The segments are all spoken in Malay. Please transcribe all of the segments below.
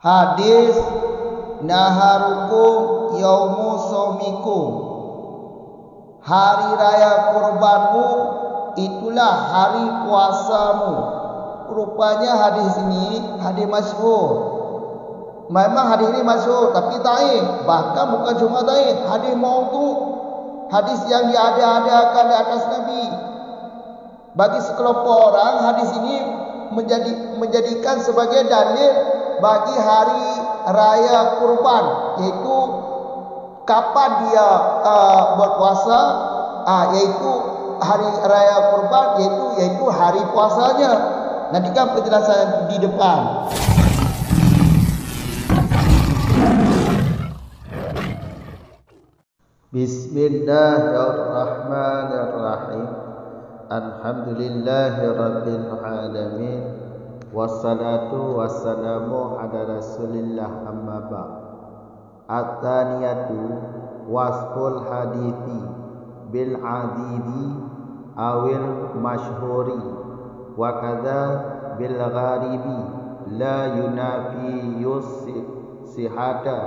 Hadis naharukum yaumu saumikum, hari raya kurbanmu itulah hari puasamu. Rupanya hadis ini hadis masyhur. Memang hadis ini masyhur tapi dhaif. Bahkan bukan cuma dhaif, hadis maudhu', hadis yang diada-adakan di atas Nabi. Bagi sekelompok orang, hadis ini menjadikan sebagai dalil bagi hari raya kurban, yaitu kapan dia berpuasa, yaitu hari raya kurban, yaitu hari puasanya. Nantikan penjelasan di depan. Bismillahirrahmanirrahim. Alhamdulillahirabbil alamin. Wassalatu wassalamu ala Rasulillah, amma ba'd. At-taniyatu wasful hadithi bil adidi awil masyhuri wa kadza bil gharibi la yunafi sihata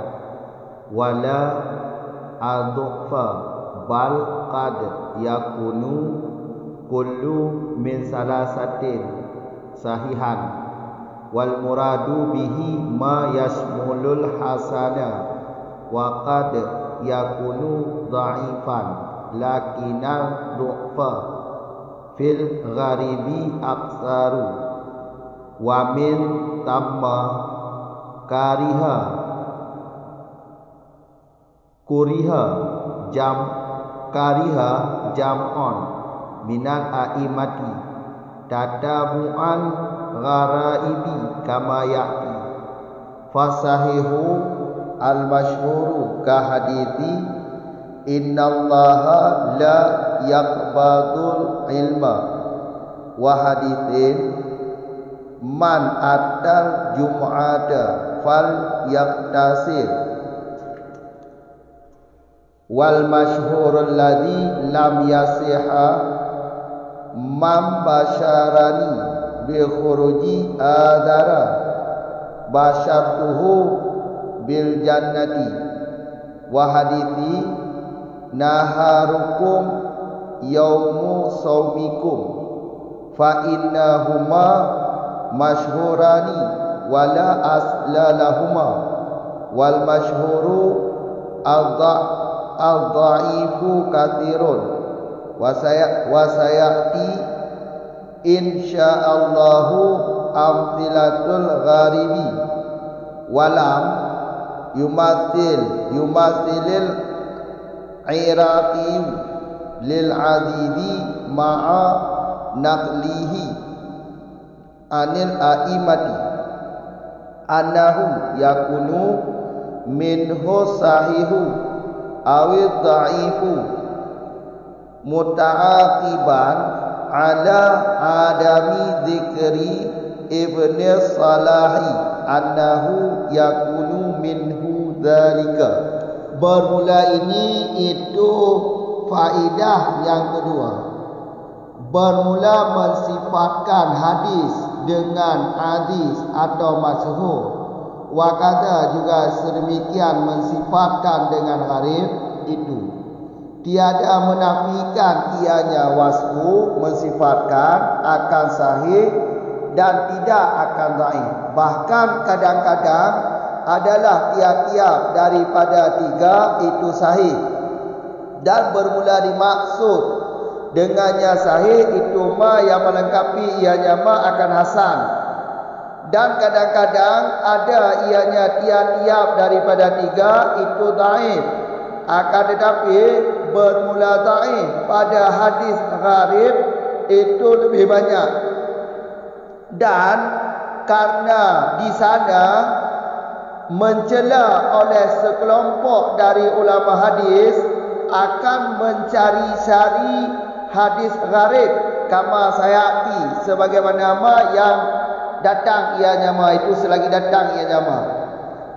wala adhufa bal qad yakunu kullu min salasatin sahihan wal muradu bihi ma yashmulul hasana wa qad yakunu dha'ifan lakinal du'fa fil gharibi aktsaru wa min tamma kuriha jam'on minal a'imati tatabu'an gharaibi kama ya'ti fasahihu al-masyhuru ka hadithi innallaha la yaqbadul ilma wa hadithin man atal jum'ata fal yaqtasir wal masyhurul ladzi lam yasiha man basyarani bi khuruji adara basyartuhu bil jannati wa hadithi naharukum yaumu saumikum fa innahuma masyhurani wala asla lahuma wal masyhuru al-dha'ifu katsirun wa sayati insyaallahu amthilatul gharibi walam yumathilil iraqi lil adidi ma'a naqlihi anil a'imati annahum yakunu minhu sahihu awid dha'ifu muta'aqiban ala adami dzikri ibni salahi annahu yakunu minhu dzalika. Bermula ini itu faidah yang kedua. Bermula mensifatkan hadis dengan hadis atau masyhur. Wakada juga sedemikian mensifatkan dengan gharib itu. Tiada menafikan ianya wasfu, mensifatkan akan sahih dan tidak akan dhaif. Bahkan kadang-kadang adalah tiap-tiap daripada tiga itu sahih. Dan bermula dimaksud dengannya sahih itu ma yang melengkapi ianya ma akan hasan. Dan kadang-kadang ada ianya tiap-tiap daripada tiga itu dhaif. Akan tetapi bermula dhaif pada hadis gharib itu lebih banyak. Dan karena di sana mencela oleh sekelompok dari ulama hadis akan mencari-cari hadis gharib kama sayati sebagaimana ma yang datang ianya ma itu selagi datang ianya ma.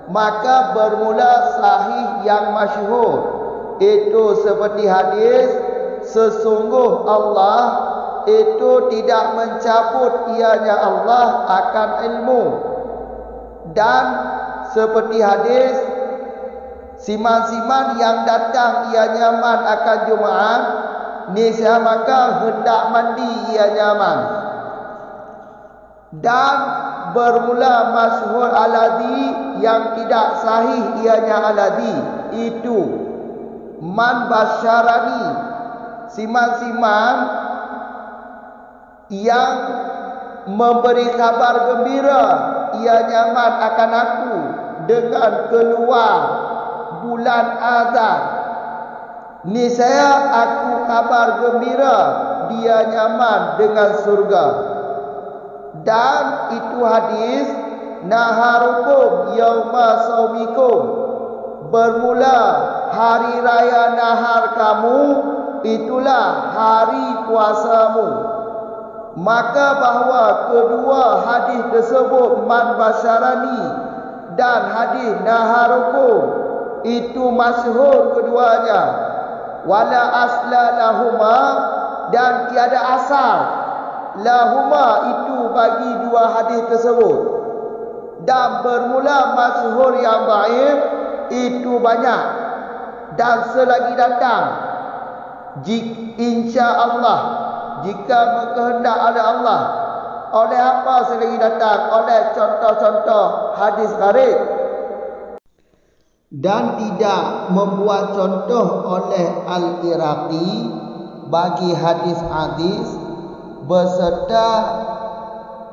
Maka bermula sahih yang masyhur itu seperti hadis sesungguh Allah itu tidak mencabut ianya Allah akan ilmu Dan seperti hadis, siman-siman yang datang ia nyaman akan Jumaat, niscaya maka hendak mandi ia nyaman. Dan bermula masyhur aladhi yang tidak sahih ianya aladhi, itu man basyarani, siman-siman yang memberi kabar gembira ia nyaman akan aku dengan keluar bulan azan, niscaya aku kabar gembira dia nyaman dengan surga. Dan itu hadis naharukum yauma saumikum, bermula hari raya nahar kamu itulah hari puasamu. Maka bahawa kedua hadis tersebut, man basyarani dan hadis naharukum, itu masyhur keduanya. Wala asla lahuma, dan tiada asal lahuma itu bagi dua hadis tersebut. Dan bermula masyhur yang baik itu banyak. Dan selagi datang, insya-Allah, jika berkehendak oleh Allah, oleh apa selagi datang? Oleh contoh-contoh hadis gharib. Dan tidak membuat contoh oleh Al-Iraqi bagi hadis-hadis beserta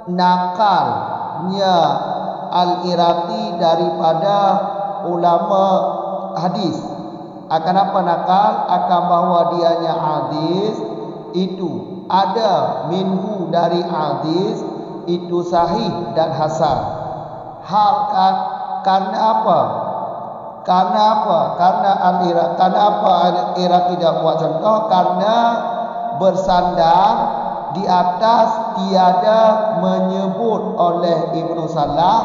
nakalnya Al-Iraqi daripada ulama hadis. Akan apa nakal? Akan bahawa dianya hadis itu ada minhu dari hadis itu sahih dan hasan. Karena apa? Karena Al-Iraqi tidak buat contoh, karena bersandar di atas tiada menyebut oleh Ibnu Salah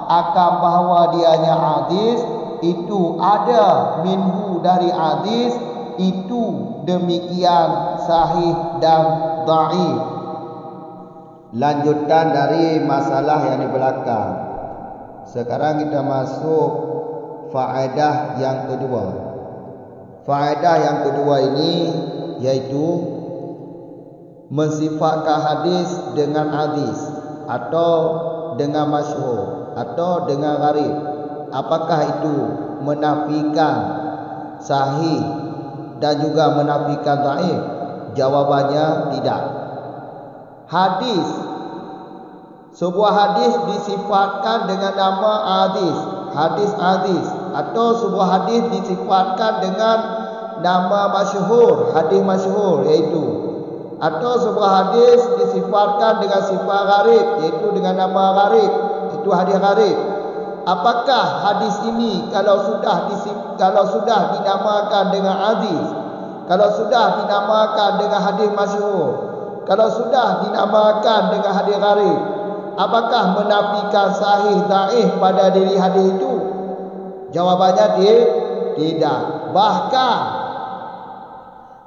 akan bahawa dianya hadis itu ada minhu dari hadis itu demikian sahih dan dhaif. Lanjutan dari masalah yang di belakang. Sekarang kita masuk faedah yang kedua. Faedah yang kedua ini yaitu mensifatkan hadis dengan hadis atau dengan masyhur atau dengan gharib. Apakah itu menafikan sahih dan juga menafikan dhaif? Jawabannya tidak. Hadis, sebuah hadis disifatkan dengan nama hadis atau sebuah hadis disifatkan dengan nama masyhur, hadis masyhur iaitu, atau sebuah hadis disifatkan dengan sifat gharib iaitu dengan nama gharib, itu hadis gharib. Apakah hadis ini kalau sudah dinamakan dengan hadis, kalau sudah dinamakan dengan hadis masyhur, kalau sudah dinamakan dengan hadis gharib, apakah menafikan sahih dhaif pada diri hadis itu? Jawabannya tidak. Bahkan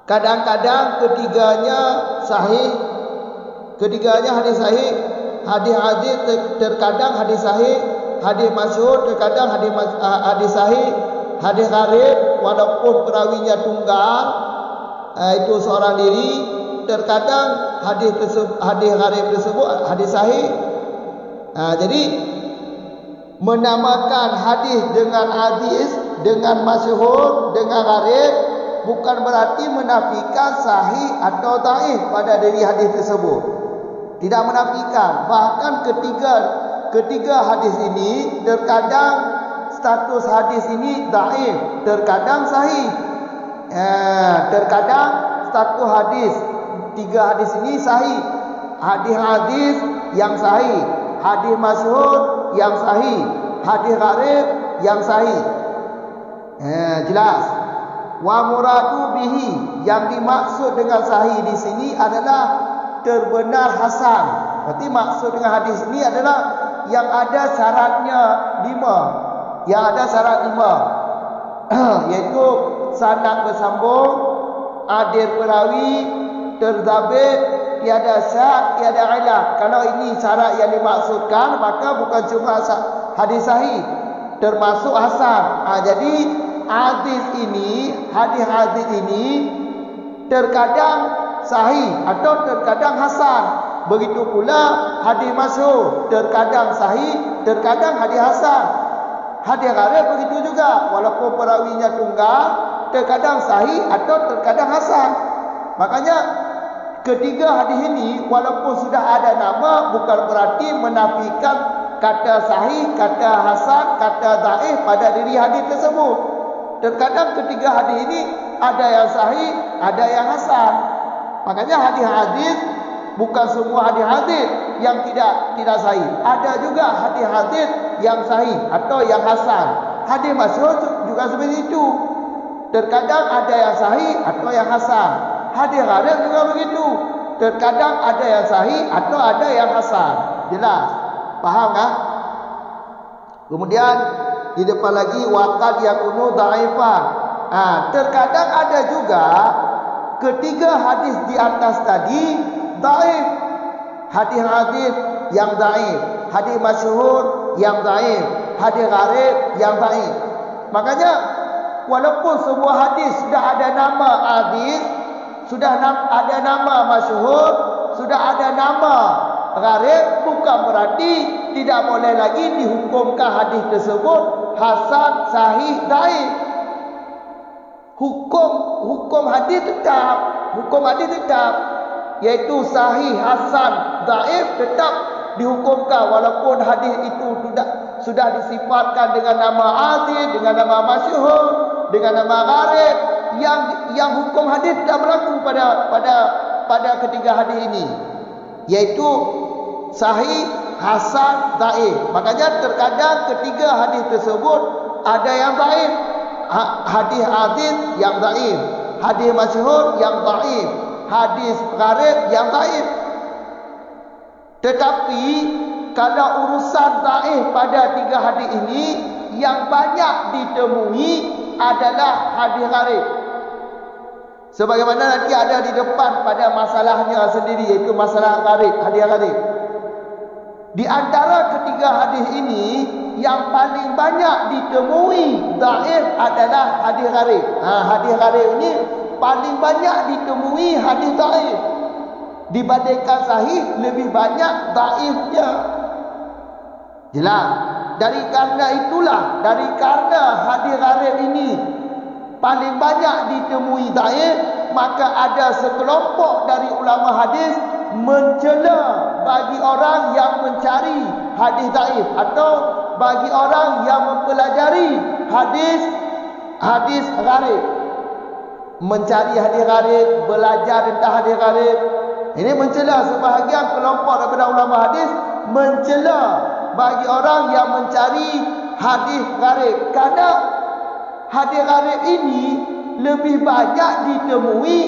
kadang-kadang ketiganya hadis sahih, hadis terkadang hadis sahih, hadis masyhur terkadang hadis sahih, hadis gharib walaupun perawinya tunggal, itu seorang diri, terkadang hadis gharib tersebut hadis sahih. Jadi menamakan hadis dengan hadis, dengan masyhur, dengan gharib bukan berarti menafikan sahih atau dhaif pada diri hadis tersebut. Tidak menafikan. Bahkan ketiga hadis ini terkadang status hadis ini dhaif, terkadang sahih. Terkadang status tiga hadis ini sahih. Hadis yang sahih, hadis masyhur yang sahih, hadis gharib yang sahih. Jelas. Wa muradu bihi, yang dimaksud dengan sahih di sini adalah terbenar hasan. Berarti maksud dengan hadis ini adalah yang ada syaratnya 5. Yang ada syarat 5 yaitu sanad bersambung, adil perawi, terzabit, tiada syak, tiada ilah. Kalau ini syarat yang dimaksudkan, maka bukan cuma hadis sahih, termasuk hasan. Jadi hadis ini terkadang sahih atau terkadang hasan. Begitu pula hadis masyhur, terkadang sahih, terkadang hadis hasan. Hadis gharib begitu juga, walaupun perawinya tunggal, terkadang sahih atau terkadang hasan. Makanya ketiga hadis ini walaupun sudah ada nama, bukan berarti menafikan kata sahih, kata hasan, kata dhaif pada diri hadis tersebut. Terkadang ketiga hadis ini ada yang sahih, ada yang hasan. Makanya hadis-hadis, bukan semua hadis-hadis yang tidak sahih. Ada juga hadis-hadis yang sahih atau yang hasan. Hadis masyhur juga seperti itu. Terkadang ada yang sahih atau yang hasan. Hadis gharib juga begitu. Terkadang ada yang sahih atau ada yang hasan. Jelas? Faham kan? Kemudian di depan lagi waqad yakunu dhaifan. Terkadang ada juga ketiga hadis di atas tadi dhaif. Hadis-hadis yang dhaif, hadis masyhur yang dhaif, hadis gharib yang dhaif. Makanya walaupun semua hadis sudah ada nama hadis, sudah ada nama masyhur, sudah ada nama gharib, bukan berarti tidak boleh lagi dihukumkan hadis tersebut hasan, sahih, dhaif. Hukum hadis tetap, iaitu sahih, hasan, dhaif tetap dihukumkan walaupun hadis itu sudah disifatkan dengan nama hadis, dengan nama masyhur, dengan nama gharib. Yang hukum hadis tidak berlaku pada ketiga hadis ini, yaitu sahih, hasan, dhaif. Makanya terkadang ketiga hadis tersebut ada yang dhaif, hadis yang dhaif, hadis masyhur yang dhaif, hadis gharib yang dhaif. Tetapi kalau urusan dhaif pada tiga hadis ini, yang banyak ditemui adalah hadis gharib. Sebagaimana nanti ada di depan pada masalahnya sendiri, iaitu masalah gharib, hadis gharib. Di antara ketiga hadis ini, yang paling banyak ditemui dhaif adalah hadis gharib. Hadis gharib ini paling banyak ditemui hadis dhaif. Dibandingkan sahih, lebih banyak dhaifnya. Jelas? Dari karena hadis gharib ini paling banyak ditemui dhaif, maka ada sekelompok dari ulama hadis mencela bagi orang yang mencari hadis dhaif atau bagi orang yang mempelajari hadis gharib. Mencari hadis gharib, belajar tentang hadis gharib. Ini mencela sebahagian kelompok daripada ulama hadis, mencela bagi orang yang mencari hadis gharib. Kerana hadis gharib ini lebih banyak ditemui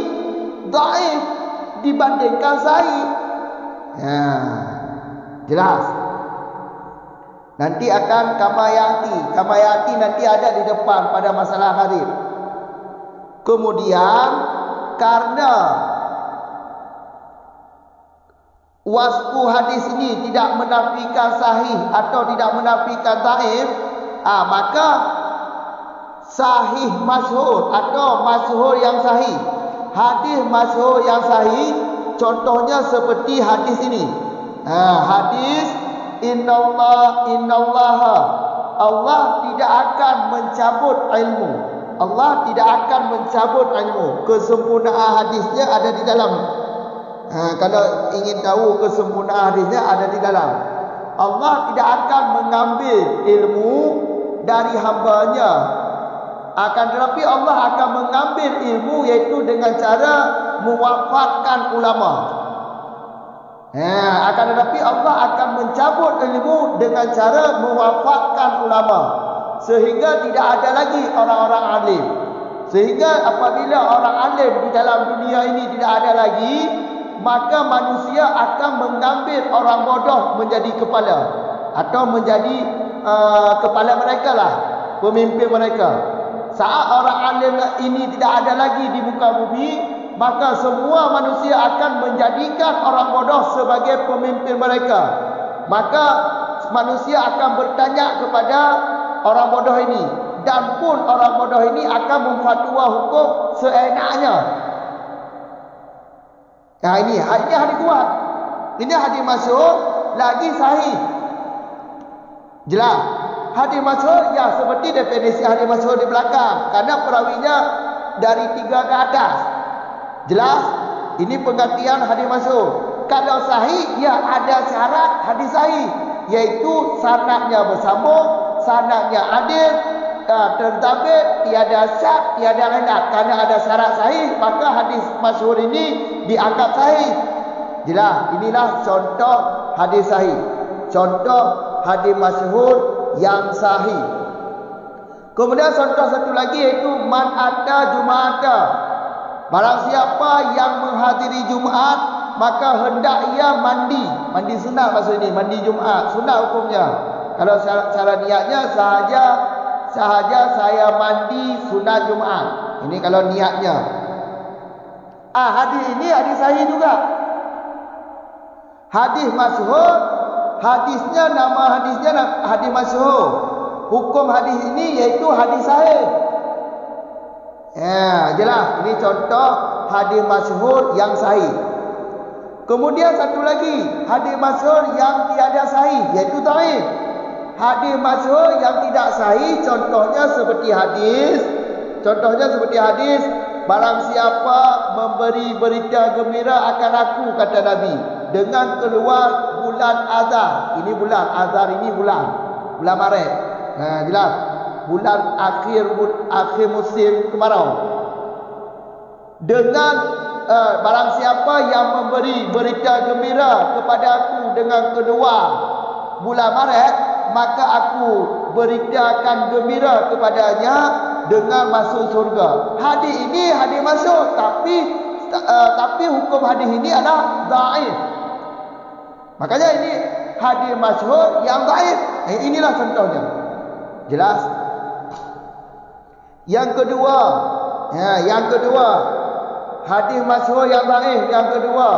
dhaif dibandingkan sahih. Jelas? Nanti akan kamayati nanti ada di depan pada masalah gharib. Kemudian karena wasfu hadis ini tidak menafikan sahih atau tidak menafikan dhaif, maka sahih masyhur atau masyhur yang sahih, hadis masyhur yang sahih, contohnya seperti hadis ini. Hadis innallaha, Allah tidak akan mencabut ilmu. Allah tidak akan mencabut ilmu. Kesempurnaan hadisnya ada di dalam. Kalau ingin tahu kesempurnaan hadisnya ada di dalam. Allah tidak akan mengambil ilmu dari hambanya. Akan tetapi Allah akan mengambil ilmu, iaitu dengan cara mewafatkan ulama. Akan tetapi Allah akan mencabut ilmu dengan cara mewafatkan ulama, sehingga tidak ada lagi orang-orang alim. Sehingga apabila orang alim di dalam dunia ini tidak ada lagi, maka manusia akan mengambil orang bodoh menjadi kepala, atau menjadi kepala mereka lah, pemimpin mereka. Saat orang alim ini tidak ada lagi di muka bumi, maka semua manusia akan menjadikan orang bodoh sebagai pemimpin mereka. Maka manusia akan bertanya kepada orang bodoh ini, dan pun orang bodoh ini akan memfatwa hukum seenaknya. Nah, ini hadis kuat. Ini hadis masyhur lagi sahih. Jelas. Hadis masyhur ya seperti definisi hadis masyhur di belakang, karena perawinya dari 3 ke atas. Jelas. Ini pengertian hadis masyhur. Kalau sahih ya ada syarat hadis sahih, yaitu sanadnya bersambung, sanadnya adil, tertabit, tiada syak, tiada rendah. Karena ada syarat sahih, maka hadis masyhur ini dianggap sahih. Jelas, inilah contoh hadis sahih. Contoh hadis masyhur yang sahih. Kemudian contoh satu lagi iaitu man ata jum'ata. Barang siapa yang menghadiri Jumaat, maka hendak ia mandi. Mandi sunat maksud ini, mandi Jumaat. Sunat hukumnya. Kalau cara niatnya sahaja saya mandi sunat Jumaat. Ini kalau niatnya. Hadis ini hadis sahih juga. Hadis masyhur, nama hadisnya hadis masyhur. Hukum hadis ini iaitu hadis sahih. Ya, jelas. Ini contoh hadis masyhur yang sahih. Kemudian satu lagi, hadis masyhur yang tiada sahih, iaitu dhaif. Hadis masyhur yang tidak sahih contohnya seperti hadis barang siapa memberi berita gembira akan aku, kata Nabi, dengan keluar bulan Azar. Ini bulan Azar, ini bulan Maret. Jelas. Bulan akhir musim kemarau. Dengan barang siapa yang memberi berita gembira kepada aku dengan keluar bulan Maret, maka aku beritakan gembira kepadanya dengan masuk surga. Hadis ini hadis masyhur, tapi hukum hadis ini adalah dhaif. Makanya ini hadis masyhur yang dhaif. Inilah contohnya. Jelas? Yang kedua, hadis masyhur yang dhaif yang kedua,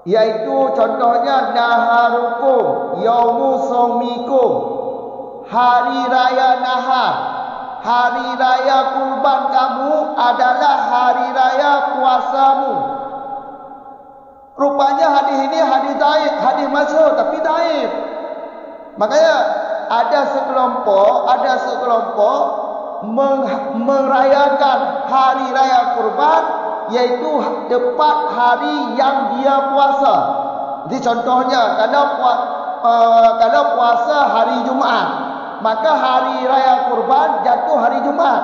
yaitu contohnya naharukum yaumu saumikum, hari raya nahar, hari raya kurban kamu adalah hari raya puasamu. Rupanya hadis ini hadis dhaif, hadis masyhur tapi dhaif. Makanya ada sekelompok merayakan hari raya kurban, yaitu tepat hari yang dia puasa. Jadi contohnya kalau puasa hari Jumaat, maka hari raya kurban jatuh hari Jumaat.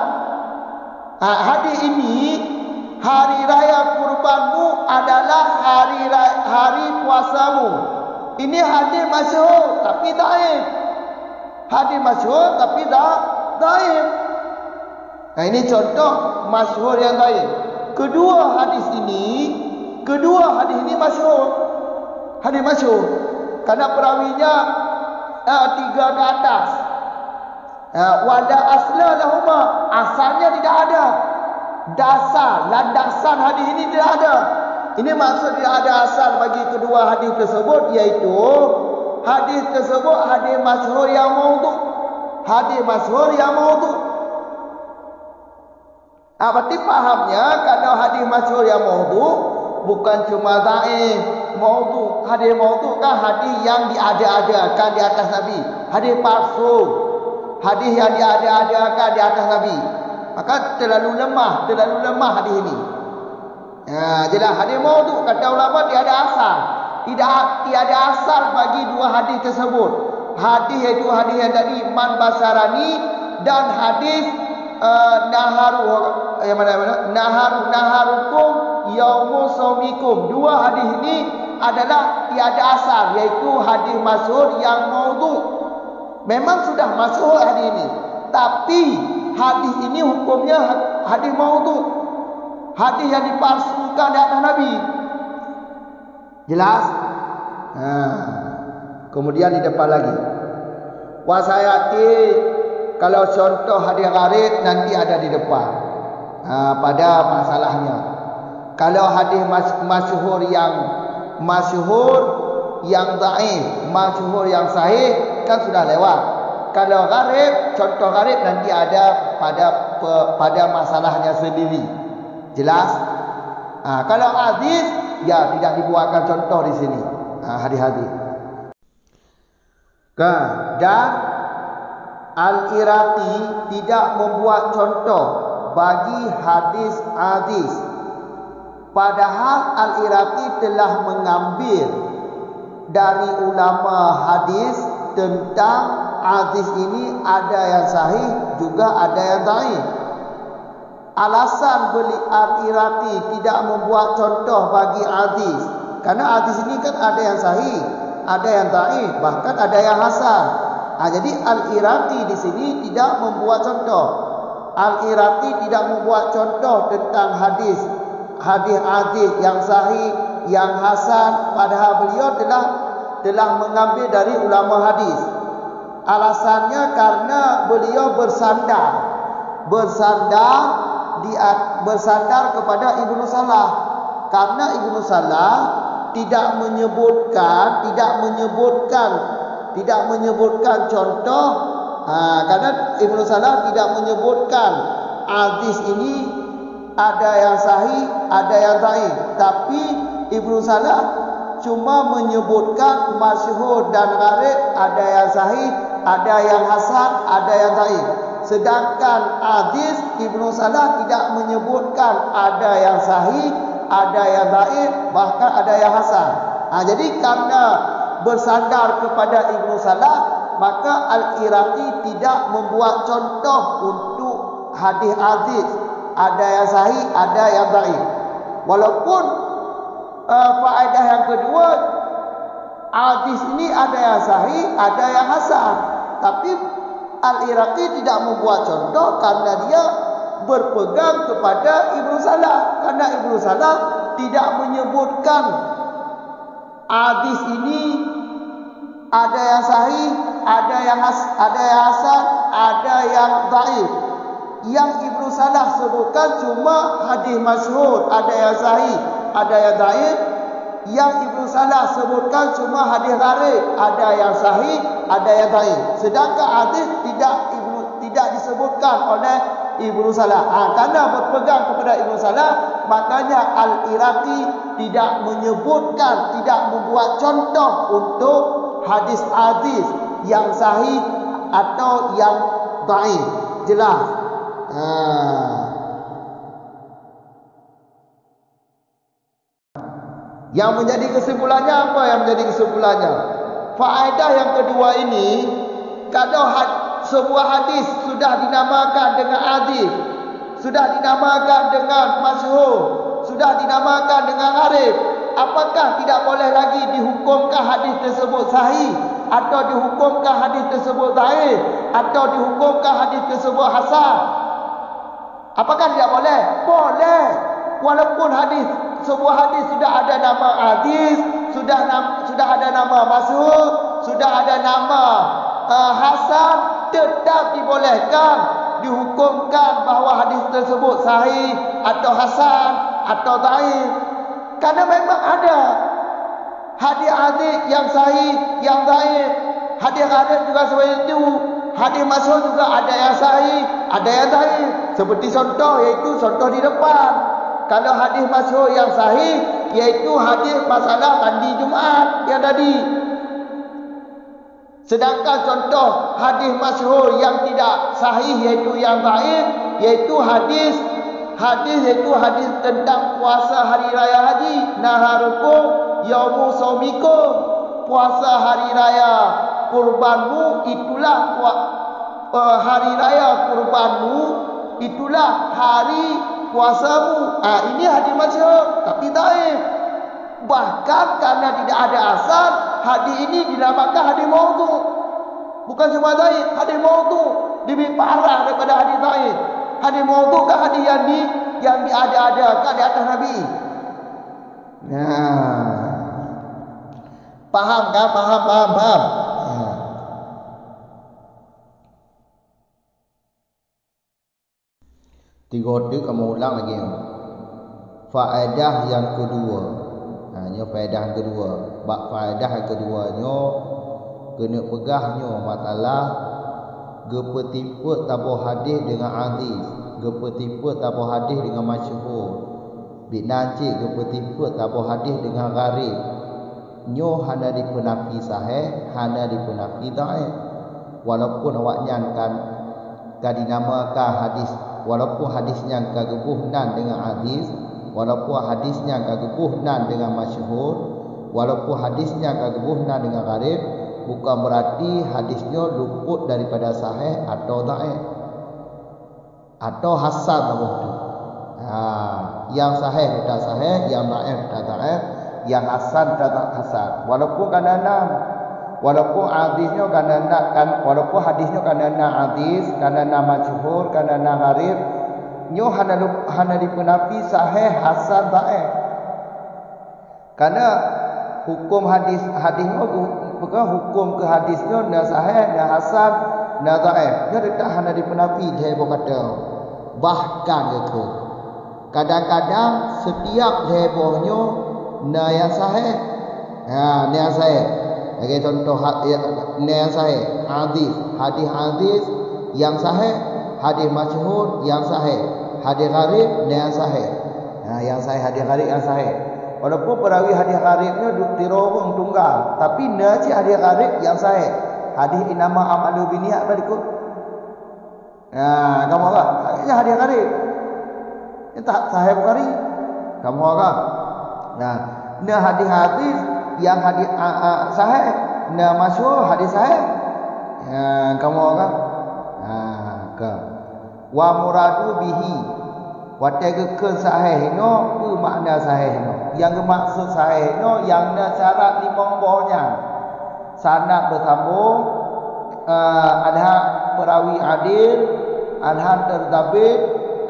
Hadis ini, hari raya kurbanmu adalah hari puasamu. Ini hadis masyhur tapi dhaif. Hadis masyhur tapi dhaif. Ini contoh masyhur yang dhaif. Kedua hadis ini masyhur. Hadis masyhur karena perawinya 3 ke atas. Wala asla lahuma, asalnya tidak ada. Landasan hadis ini tidak ada. Ini maksud tidak ada asal bagi kedua hadis tersebut, iaitu hadis tersebut hadis masyhur yang maudhu'. Hadis masyhur yang maudhu'. Berarti fahamnya kalau hadis masyhur yang maudhu' bukan cuma dhaif. Maudhu', hadis maudhu' kan hadis yang diada-adakan di atas Nabi. Hadis palsu, hadis yang diada-adakan di atas Nabi. Maka terlalu lemah hadis ini. Jelas hadis maudhu' kata ulama tiada asal. Tiada asal bagi dua hadis tersebut. Hadis iaitu hadis yang tadi man basarani dan hadis naharukum yaumu saumikum. Dua hadis ini adalah tiada asal, yaitu hadis masyhur yang maudhu'. Memang sudah masyhur hadis ini, tapi hadis ini hukumnya hadis maudhu'. Hadis yang dipalsukan di atas Nabi. Jelas? Kemudian di depan lagi, wasayati, kalau contoh hadis gharib nanti ada di depan pada masalahnya. Kalau hadis masyhur yang masyhur yang dhaif, masyhur yang sahih kan sudah lewat. Kalau gharib, contoh gharib nanti ada pada masalahnya sendiri. Jelas? Kalau hadis, ya tidak dibuatkan contoh di sini. Hadis-hadis. Dan Al-Iraqi tidak membuat contoh bagi hadis-hadis. Padahal Al-Iraqi telah mengambil dari ulama hadis tentang hadis ini ada yang sahih juga ada yang dhaif. Alasan Al-Iraqi tidak membuat contoh bagi hadis karena hadis ini kan ada yang sahih, ada yang dhaif, bahkan ada yang hasan. Jadi Al-Iraqi di sini tidak membuat contoh. Al-Iraqi tidak membuat contoh tentang hadis yang sahih, yang hasan, padahal beliau telah mengambil dari ulama hadis. Alasannya karena beliau bersandar kepada Ibnu Salah. Karena Ibnu Salah tidak menyebutkan contoh. Karena Ibnu Salah tidak menyebutkan hadis ini ada yang sahih, ada yang dhaif. Tapi Ibnu Salah cuma menyebutkan masyhur dan gharib, ada yang sahih, ada yang hasan, ada yang dhaif. Sedangkan hadis Ibnu Salah tidak menyebutkan ada yang sahih, ada yang dhaif, bahkan ada yang hasan. Jadi karena bersandar kepada Ibnu Salah, maka Al-Iraqi tidak membuat contoh untuk hadis-hadis ada yang sahih, ada yang dhaif. Walaupun faedah yang kedua, hadis ini ada yang sahih, ada yang hasan. Tapi Al-Iraqi tidak membuat contoh karena dia berpegang kepada Ibnu Salah. Karena Ibnu Salah tidak menyebutkan hadis ini ada yang sahih, ada yang hasan, ada yang dhaif. Yang Ibnu Salah sebutkan cuma hadis masyhur, ada yang sahih, ada yang dhaif. Yang Ibnu Salah sebutkan cuma hadis gharib, ada yang sahih, ada yang dhaif. Sedangkan hadis tidak disebutkan oleh Ibnu Salah. Karena berpegang kepada Ibnu Salah, makanya Al-Iraqi tidak membuat contoh untuk hadis-hadis yang sahih atau yang dhaif. Jelas? Yang menjadi kesimpulannya apa? Yang menjadi kesimpulannya, faedah yang kedua ini, kalau sebuah hadis sudah dinamakan dengan hadis, sudah dinamakan dengan masyhur, sudah dinamakan dengan gharib, apakah tidak boleh lagi dihukumkan hadis tersebut sahih, atau dihukumkan hadis tersebut dhaif, atau dihukumkan hadis tersebut hasan? Apakah tidak boleh? Boleh. Walaupun sebuah hadis sudah ada nama hadis, sudah ada nama masyhur, sudah ada nama hasan, tetap dibolehkan dihukumkan bahawa hadis tersebut sahih atau hasan atau dhaif. Karena memang ada hadis-hadis yang sahih, yang dhaif. Hadis-hadis juga seperti itu. Hadis masyhur juga ada yang sahih, ada yang dhaif. Seperti contoh, yaitu contoh di depan. Kalau hadis masyhur yang sahih, yaitu hadis masalah mandi Jumaat yang tadi. Sedangkan contoh hadis masyhur yang tidak sahih, yaitu yang dhaif, yaitu hadis tentang puasa hari raya haji. Naharukum yaumu saumikum. Puasa hari raya kurbanmu itulah hari raya kurbanmu, itulah hari puasamu. Ini hadis masyhur tapi dhaif. Bahkan karena tidak ada asal, hadis ini dinamakan hadis maudhu. Bukan cuma dhaif, hadis maudhu lebih parah daripada hadis dhaif. Hadis maudhu kan hadis yang diada-adakan di atas Nabi. Faham kan? Faham. Tiga tu kamu ulang lagi. Faedah yang kedua. Nyo faedah kedua. Bab faedah keduanya kena pegahnya masalah gepetiput tabuh hadis dengan hadis, gepetiput tabuh hadis dengan masyhur. Binanci gepetiput tabuh hadis dengan gharib. Nyo hana dipenafi sahih, hana dipenafi dhaif. Walaupun awak nyankan dinamakan hadis, walaupun hadisnya kagebuhnan dengan hadis, walaupun hadisnya kagebuhnan dengan masyhur, walaupun hadisnya kagebuhnan dengan gharib, bukan berarti hadisnya luput daripada sahih atau dhaif atau hasan apa tu. Yang sahih tak sahih, yang dhaif tak dhaif, yang hasan tak hasan. Walaupun kadang-kadang walaupun hadisnya kadang-kadang walaupun hadisnya kadang-kadang hadis, kadang-kadang masyhur, kadang-kadang gharib, nyo hana dipenafi sahih, hasan, dhaif. Karena hukum hadisnya bukan hukum ke hadisnya na sahih, na hasan, na dhaif. Nyo tak hana dipenafi dia kata. Bahkan ke kadang-kadang setiap hebohnya na yang sahih. Na yang sahih. Bagi contoh na yang sahih, hadis yang sahih, hadis masyhur yang sahih, hadis gharib na yang sahih. Yang sahih hadis gharib yang sahih. Walaupun perawi hadis gharibnya dirorong tunggal, tapi naci hadis gharib yang sahih. Hadis inama amalu binniat apa ikut? Kamu apa? Ini hadis gharib. Ini tak sahih Bukhari. Kamu apa? Nah hadis yang hadis sahih, na masyhur hadis sahih. Kamu apa? Wa muradu bihi wa tegeken sahih no apa makna sahih no? Yang maksud sahih no yang ada syarat 5 buahnya. Sanad bersambung, ada perawi adil, ada terdabit,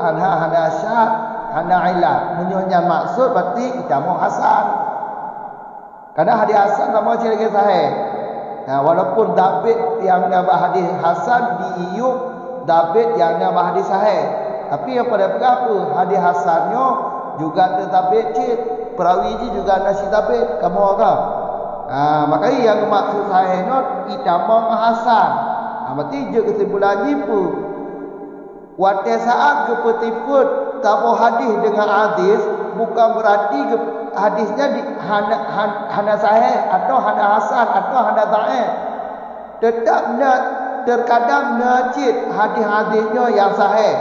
ada syad, ada ilat. Menyonya maksud berarti kita mau hasan. Karena hadis hasan sama macam lagi sahih. Walaupun dabit yang ada hadis hasan diiyub dabit yang ada hadis sahih. Tapi yang pada berapa hadis hasannya juga terdabit cik. Perawi ini juga nasi dabit. Kamu agak. Makanya yang maksud sahihnya itamang hasan. Berarti je kesimpulan jipu. Waktu saat kepetiput tabuh hadis dengan hadis bukan berarti hadisnya hana sahih atau hana hasan atau hana dhaif. Tetap terkadang najid hadis-hadisnya yang sahih,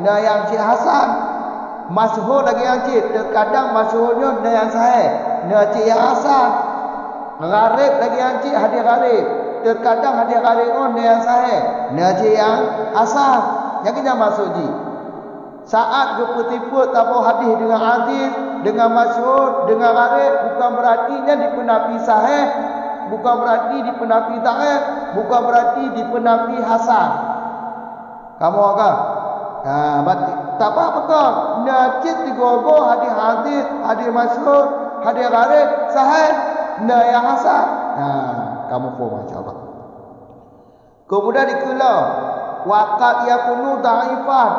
na yang cik hasan, masyhur lagi yang cik. Terkadang masyhurnya na yang sahih, na cik yang hasan. Gharib lagi yang cik hadis gharib. Terkadang hadis gharib na yang sahih, na cik yang hasan. Yang kita maksud ji. Saat gepetiput tabuh hadis dengan hadis, dengan masyhur, dengan gharib, bukan berartinya dipenafi sahih, bukan berarti dipenafi dhaif, bukan berarti dipenafi hasan. Kamu agak? Berarti tak apa betul. Najis digogo hadis-hadis, hadis masyhur, hadis gharib, sahih, na yang hasan. Kamu faham insya-Allah. Kemudian dikelau waqad yakunu dhaifan.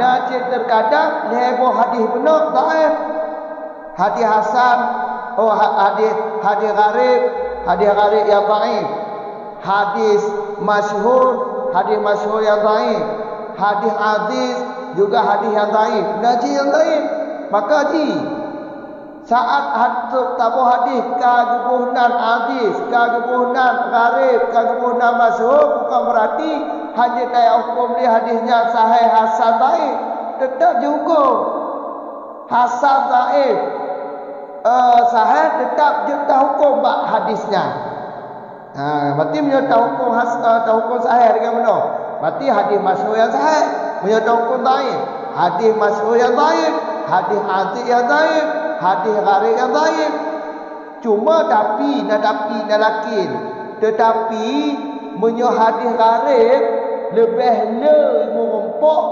Najis terkadang lebo hadis benar dhaif. Hadis hasan, hadis gharib, hadis gharib yang dhaif. Hadis masyhur yang dhaif. Hadis juga hadis yang dhaif. Najis yang dhaif. Maka saat tabuh hadis kagebuhnan hadis, kagebuhnan gharib, kagebuhnan masyhur bukan berarti hanya kayak hukum dia hadisnya sahih hasan dhaif. Tetap juga hasan dhaif sahih tetap juga hukum bab hadisnya. Berarti menyerta hukum hukum sahih dengan mana? Berarti hadis masyhur yang sahih menyerta hukum dhaif. Hadis masyhur yang dhaif, hadis yang dhaif, hadis gharib yang dhaif. Cuma tapi lakin. Tetapi menyo hadis gharib lebih merompak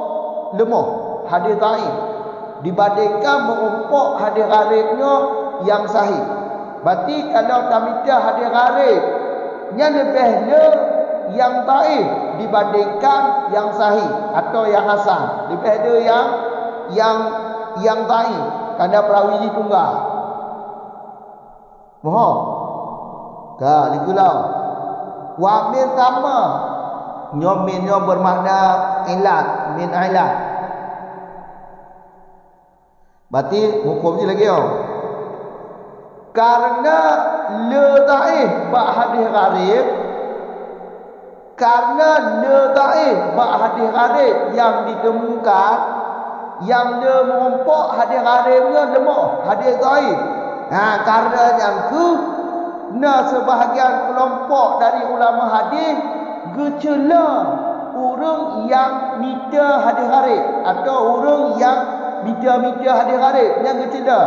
lemah hadis dhaif dibandingkan merompak hadis gharibnya yang sahih. Berarti kalau tamita hadis gharib nya lebih yang dhaif dibandingkan yang sahih atau yang hasan, lebih ada yang dhaif kerana perawi tunggal. Moho. Ka likulau. Wa min tama. Nyo min nyo bermakna ilat, min ilat. Berarti hukum je lagi karena le dhaif ba hadis gharib, karena le dhaif ba hadis gharib yang ditemukan, yang le mengompok hadis gharibnya lemah, hadis dhaif. Karena yang tu sebahagian kelompok dari ulama hadis gecela orang yang minta hadis gharib atau orang yang minta hadis gharib yang gecela.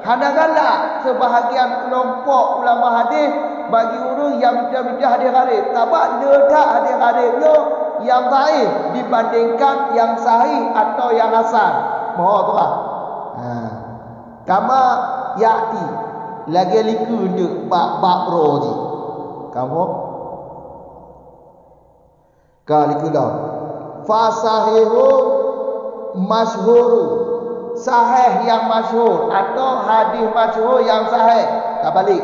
Hanagalak sebahagian kelompok ulama hadis bagi orang yang minta hadis gharib. Sebab letak hadis gharibnya yang dhaif dibandingkan yang sahih atau yang hasan. Mohon tu lah. Kama yati lagi liku duk bak roji. Kamu kali kula fasahihu masyhur, sahih yang masyhur atau hadis masyhur yang sahih. Balik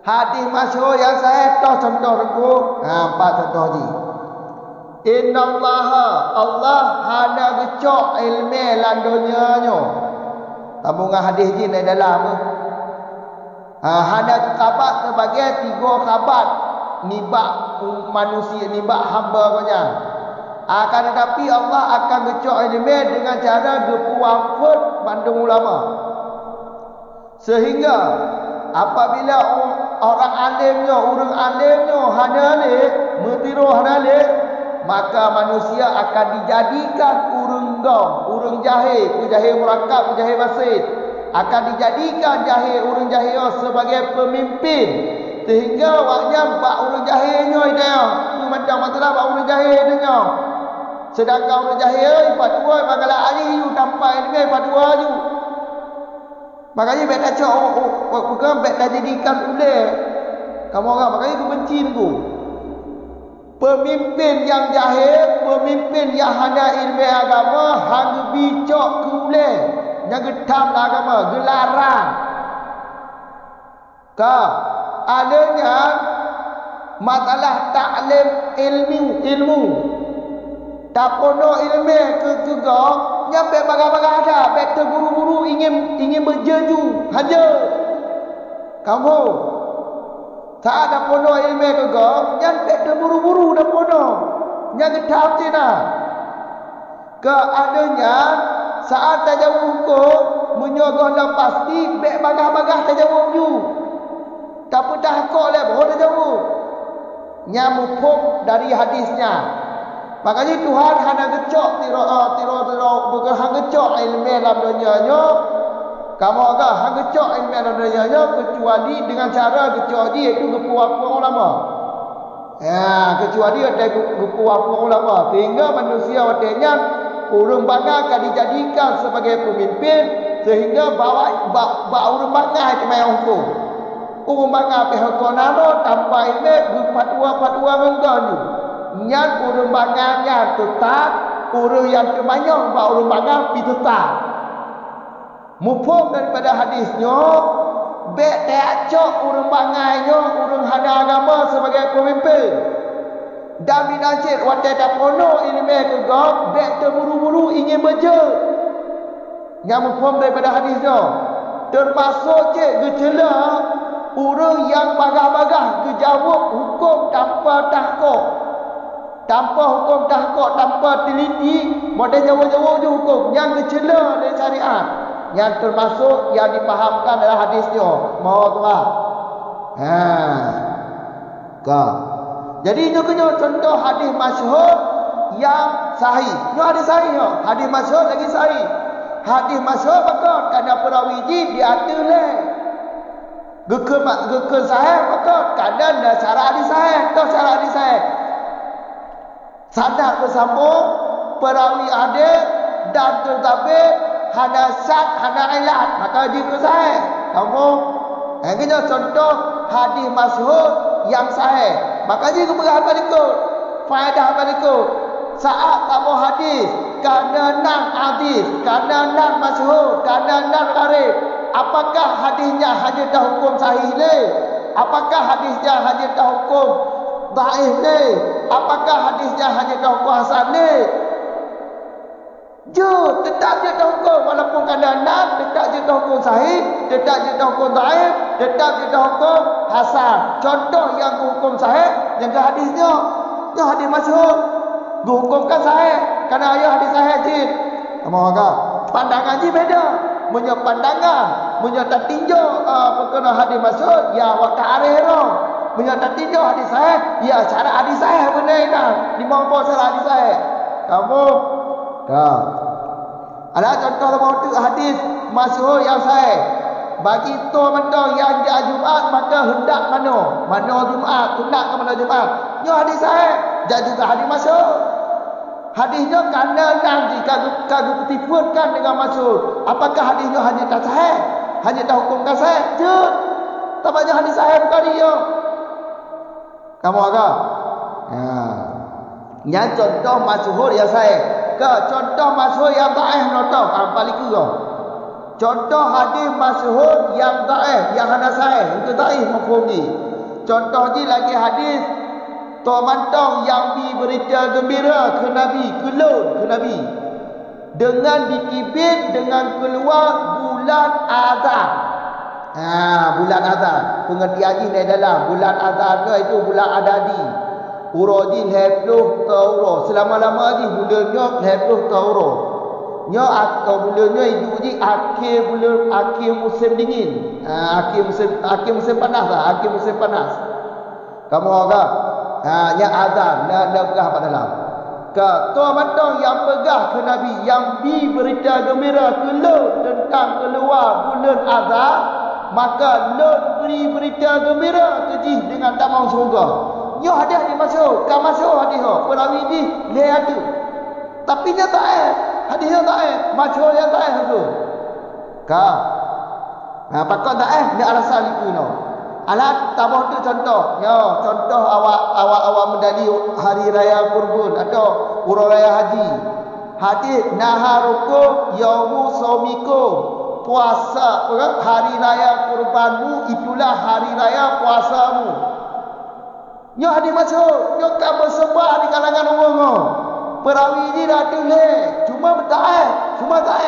hadis masyhur yang sahih toh contoh aku empat contoh ni. Innallaha Allah hana gecok ilmu lan dunianya. Tabungan hadis ni dalam hana khabar sebagai tiga khabar nibak manusia, nibak hamba punya. Akan tetapi Allah akan gecok ilmu dengan cara berpuafut bandung ulama. Sehingga apabila orang alimnya hana alik, mentiru hana alik, maka manusia akan dijadikan urang jahil, jahil murakab, jahil basit. Akan dijadikan urang jahil sebagai pemimpin. Sehingga waknya bak urang jahilnya dia. Itu macam masalah bak urang jahil dia. Sedangkan urang jahil padua bagalah ali you tanpa ilmu padua you. Makanya baik dah cak bukan baik dah jadikan ulil. Kamu orang makanya aku benci tu. Pemimpin yang jahil, pemimpin yang hana ilmu agama, hang bicok ke ulil, yang getam agama, gelarang. Adanya masalah taklim ilmu. Tak pono ilmu ke juga, nyampe bagai-bagai ada, baik terburu-buru ingin berjeju, haja. Kamu tak ada pono ilmu juga, nyampe terburu-buru dah pono. Yang getam cina. Keadanya saat tajawab hukum menyogong dan pasti baik bagai-bagai tajawab you. Tak pernah kau le boleh jawab. Nyamuk dari hadisnya. Makanya Tuhan hanya gecok bukan hang gecok ilmu dalam dunianya. Kamu agak hang gecok ilmu dalam dunianya kecuali dengan cara gecok dia itu kepuasan ulama. Kecuali ada kepuasan ulama. Sehingga manusia wadanya urang bangga akan dijadikan sebagai pemimpin sehingga bawa urang bangga itu main hukum. Urang bangga pihak konano tanpa ilmu fatwa mengkau. Yang urang banganya tetap, urang yang kebanyak bawa urang bangga pi tetap. Mufhum daripada hadisnya, bek tak cok urang banganya urang hana agama sebagai pemimpin. Dan binacir wadah tak pono ilmu juga, bek terburu-buru ingin beja. Yang mufhum daripada hadisnya, termasuk cik gecela orang yang bagah-bagah kejawab hukum tanpa tahqiq. Tanpa hukum tahqiq, tanpa teliti, model jawab-jawab je hukum yang kecela dari syariat. Yang termasuk yang dipahamkan dalam hadisnya. Mau tuan. Jadi ini kena contoh hadis masyhur yang sahih. Ini hadis sahih. Hadis masyhur lagi sahih. Hadis masyhur maka kerana perawi diatur leh. Geke sahih maka kadang dah cara hadis sahih atau cara hadis sahih. Sanad bersambung, perawi hadis dan tertabit hana sat hana ilat maka dia sahih. Kamu kena contoh hadis masyhur yang sahih. Maka dia berapa ikut faedah berikut. Saat tamu hadis kerana nan hadis, kerana nan masyhur, kerana nan gharib. apakah hadisnya hanya dah hukum sahih ni? Apakah hadisnya hanya dah hukum dhaif ni? Apakah hadisnya hanya dah hukum hasan ni? Tetap je dah hukum walaupun kadang-kadang tetap je dah hukum sahih, tetap je dah hukum dhaif, tetap je dah hukum hasan. Contoh yang hukum sahih yang ke hadisnya, yang hadis masyhur dihukumkan sahih kerana ayat hadis sahih je. Kamu agak pandangan je beda. Punya pandangan, punya tak tinjau perkara hadis masyhur ya waktu arif tu. Punya tak tinjau hadis sahih ya cara hadis sahih benda dah. Di bawah cara hadis sahih. Kamu dah. Ada contoh waktu hadis masyhur yang sahih. Bagi tu benda yang dia Jumaat maka hendak mana? Mana Jumaat, hendak ke mana Jumaat? Nya hadis sahih, dan juga hadis masyhur. Hadisnya kerana nanti kagum ketipukan dengan masyhur. Apakah hadisnya hanya tak sahih? Hanya tak hukumkan sahih? Jut. Tak banyak hadis sahih bukan dia. Kamu agak? Ya. Yang contoh masyhur yang sahih. Ke contoh masyhur yang dhaif noto kan paling kurang. Contoh hadis masyhur yang dhaif, yang hana sahih, itu dhaif mafhum ni. Contoh je lagi hadis Tok Mantong yang berita gembira ke Nabi, kelon ke Nabi. Dengan dikibit dengan keluar bulan Azan. Bulan Azan. Pengertian ni dalam bulan Azan itu bulan Adadi. Urojin 20 tahun. Selama-lama ni bulannya 20 tahun. Nya atau bulannya itu je akhir musim dingin. Akhir musim panas lah, akhir musim panas. Kamu agak nya azan nak berah pada dalam. Ka Tua Mantong yang pegah ke Nabi yang berita gembira keluar tentang keluar bulan azan, maka Lot beri berita gembira kejih dengan tamang surga. Nya hadis ni masuk, kan masuk hadis tu. Perawi ni le ada. Tapi nya tak hadis yang tak masuk yang tak tu. Ka. Pakon tak ni alasan itu no. Alat tabah tu contoh. Ya, contoh awak mendali hari raya kurban atau urang raya haji. Hadis naharukum yaumu saumikum. Puasa hari raya kurbanmu itulah hari raya puasamu. Nya hadis masuk, nya kan bersebar di kalangan orang. Perawi ni dah tulis, cuma tak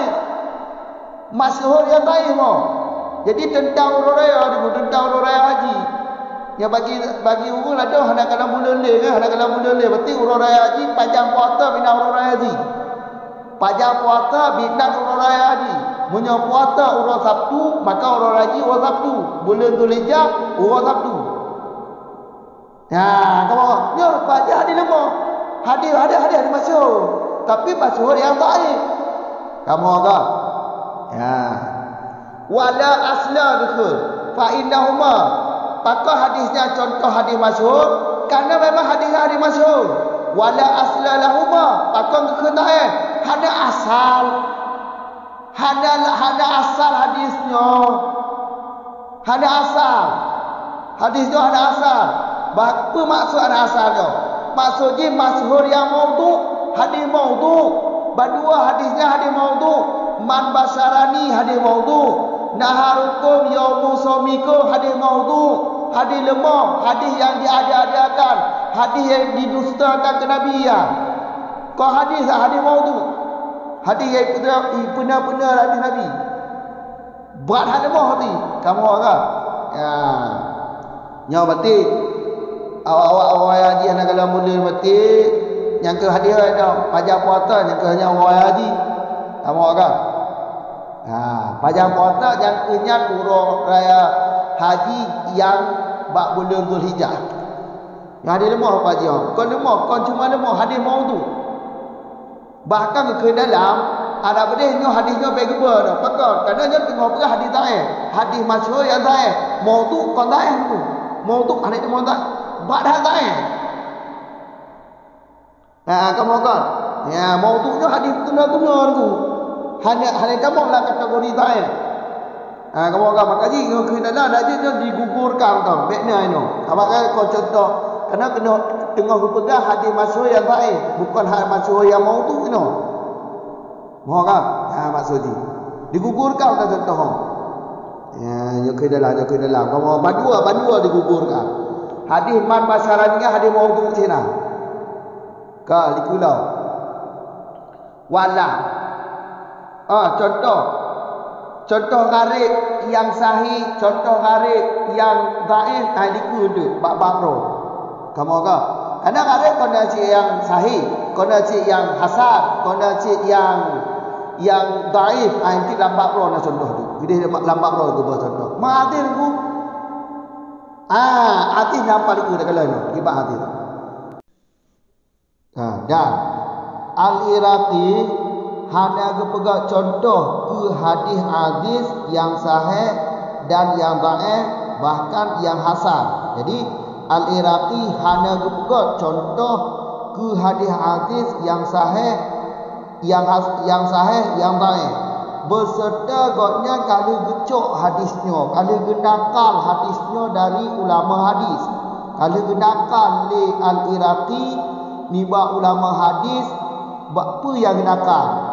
masyhur yang baik mo. Jadi tentang urang raya ni, tentang urang raya haji. Ya bagi urang ada hendak kala bulan le kan, hendak kala bulan le berarti urang raya haji panjang puasa bina urang raya haji. Panjang puasa bina urang raya haji. Punya puasa urang Sabtu, maka urang haji urang Sabtu. Bulan Zulhijjah urang Sabtu. Kamu ya baca hadis lemah. Hadis masyhur. Tapi masyhur yang baik. Kamu agak. Ya. Wala asla betul. Fa innahuma. Pakar hadisnya contoh hadis masyhur kerana memang hadis masyhur. Wala asla lahuma. Pakar kena hada asal. Hada asal hadisnya. Hada asal. Hadisnya hada asal. Apa maksud ada asalnya? Maksudnya masyhur yang maudhu, hadis maudhu. Badua hadisnya hadis maudhu. Man basarani hadis maudhu. Naharukum yaumu saumikum hadis maudhu. Hadis lemah, hadis yang diada-adakan, hadis yang didustakan ke Nabi ya. Kau hadis maudhu. Hadis yang benar-benar hadis Nabi. Berat hal lemah hati. Kamu orang. Ya. Nya berarti awak haji anak kalau mula mati yang ke hadiah dah pajak puasa yang ke hanya awak haji kamu agak pajak puasa yang kenyat urang raya haji yang bak bulan Zulhijjah yang ada lemah apa dia kau lemah kau cuma lemah hadis maudhu bahkan ke dalam ada bedahnya hadisnya begitu dah pakar kerana dia tengok pergi hadis dhaif hadis masyhur yang dhaif maudhu kau dhaif tu maudhu hadis maudhu badah tak kamu kan ya maudhunya hadis benar-benar tu hanya kamu lah kategori tak kamu kan makanya kena ada je digugurkan tau beknya ini apa kau contoh kerana kena tengah berpegang hadis masyhur yang baik bukan hadis masyhur yang maudhu ini mau kan maksudnya digugurkan contoh Ya, nyokoi dalam. Kamu badua diguburkan. Hadis man masyarakat hadis mau tu cina. Ka likulau. Wala. Contoh gharib yang sahih, contoh gharib yang dhaif, liku tu bab ro. Kamu ka? Karena gharib kena cik yang sahih, kena cik yang hasan, kena cik yang dhaif, nanti lambat ro nak contoh tu. Gede lambat ro tu contoh. Ma'adil ku. Hadis nampak liku dak kalau ni. Kibah hadis. Dan Al-Iraqi hanya kepegang contoh ke hadis-hadis yang sahih dan yang dhaif, bahkan yang hasan. Jadi Al-Iraqi hanya kepegang contoh ke hadis-hadis yang sahih, yang dhaif, beserta gotnya kalau gecok hadisnya, kalau genakal hadisnya dari ulama hadis, kalau genakal le Al-Iraqi niba ulama hadis, apa yang genakal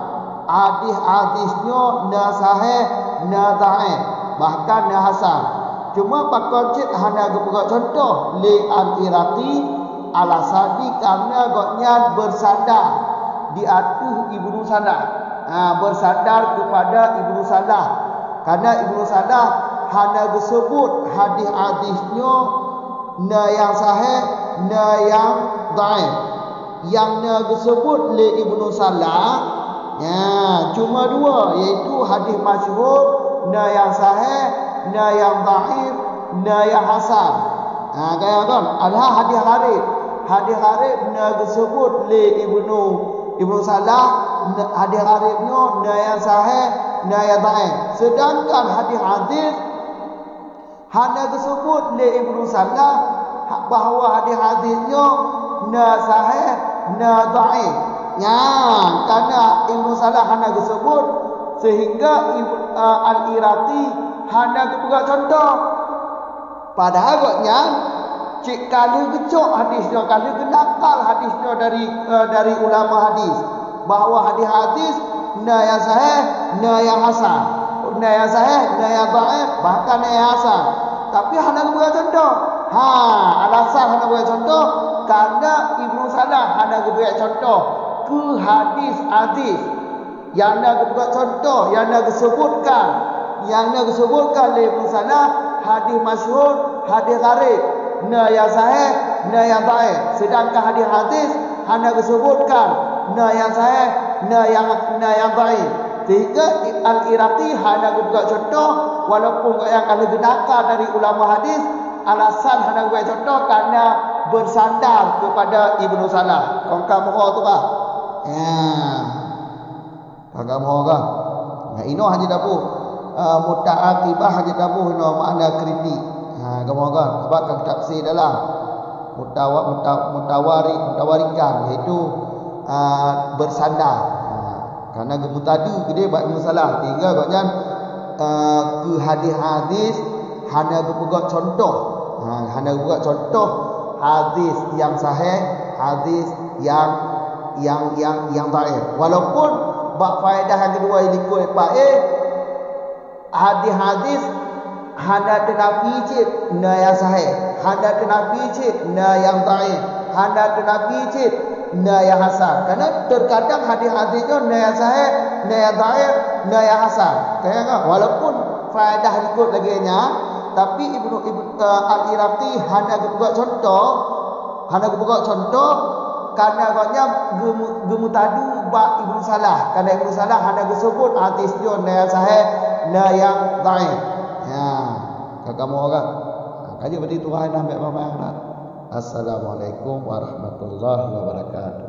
hadis-hadisnya na sahih, na dhaif, bahkan na hasan. Cuma pakon cik hanya geperak contoh li Al-Iraqi alasadi karena gotnya bersandar di atas Ibnu Salah. Bersandar kepada Ibnu Salah. Karena Ibnu Salah hanya disebut hadis-hadisnya na yang sahih, na yang dhaif. Yang na disebut li Ibnu Salah cuma dua, iaitu hadis masyhur, na yang sahih, na yang dhaif, na yang hasan. Kaya kan? Ada hadis gharib. Hadis gharib na disebut li Ibnu Salah, hadis gharibnya na yang sahih, na yang dhaif. Sedangkan hadis-hadis hanya disebut li Ibnu Salah bahawa hadis-hadisnya na sahih, na dhaif. Karena Ibnu Salah hanya disebut sehingga Al-Iraqi hanya kepegang contoh. Padahal agaknya cik kali gecok hadisnya, kali genakal hadisnya dari ulama hadis, bahawa hadis-hadis na yang sahih, na yang hasan, na yang sahih, na yang dhaif, bahkan na yang hasan. Tapi hanya kepegang contoh. Alasan hanya kepegang contoh karena Ibnu Salah hanya kepegang contoh ke hadis-hadis yang nak buat contoh, yang nak disebutkan oleh Ibnu Salah, hadis masyhur, hadis gharib, na yang sahih, na yang dhaif. Sedangkan hadis-hadis hanya disebutkan na yang sahih, na yang dhaif. Sehingga Al-Iraqi hanya buat contoh walaupun yang kali genakar dari ulama hadis, alasan hanya buat contoh karena bersandar kepada Ibnu Salah. Kongkam tu kah? Kagak mau kan? Ino haji dapu muta'aqibah haji dapu ino makna kritik. Kagak mau kan? Sebab kag tafsir dalam mutawarikan iaitu bersandar. Karena gemutadu gede bab masalah. Tiga gaknya ke hadis-hadis hanya berpegang contoh. Hanya berpegang contoh hadis yang sahih, hadis yang dhaif. Walaupun bab faedah yang kedua ini ikut hadis-hadis hanya tenafi cik na yang sahih, hanya tenafi cik na yang dhaif, hanya tenafi cik na yang hasan. Karena terkadang hadis-hadisnya na yang sahih, na yang dhaif, na yang hasan. Kaya walaupun faedah ikut lagi nya, tapi Ibnu Al-Iraqi hanya buat contoh, karena agaknya gemutadu bab Ibnu Salah. Karena Ibnu Salah hanya disebut hadis dia na yang sahih, na yang dhaif. Kakak mau kan? Kaji berarti Tuhan ambil mama. Assalamualaikum warahmatullahi wabarakatuh.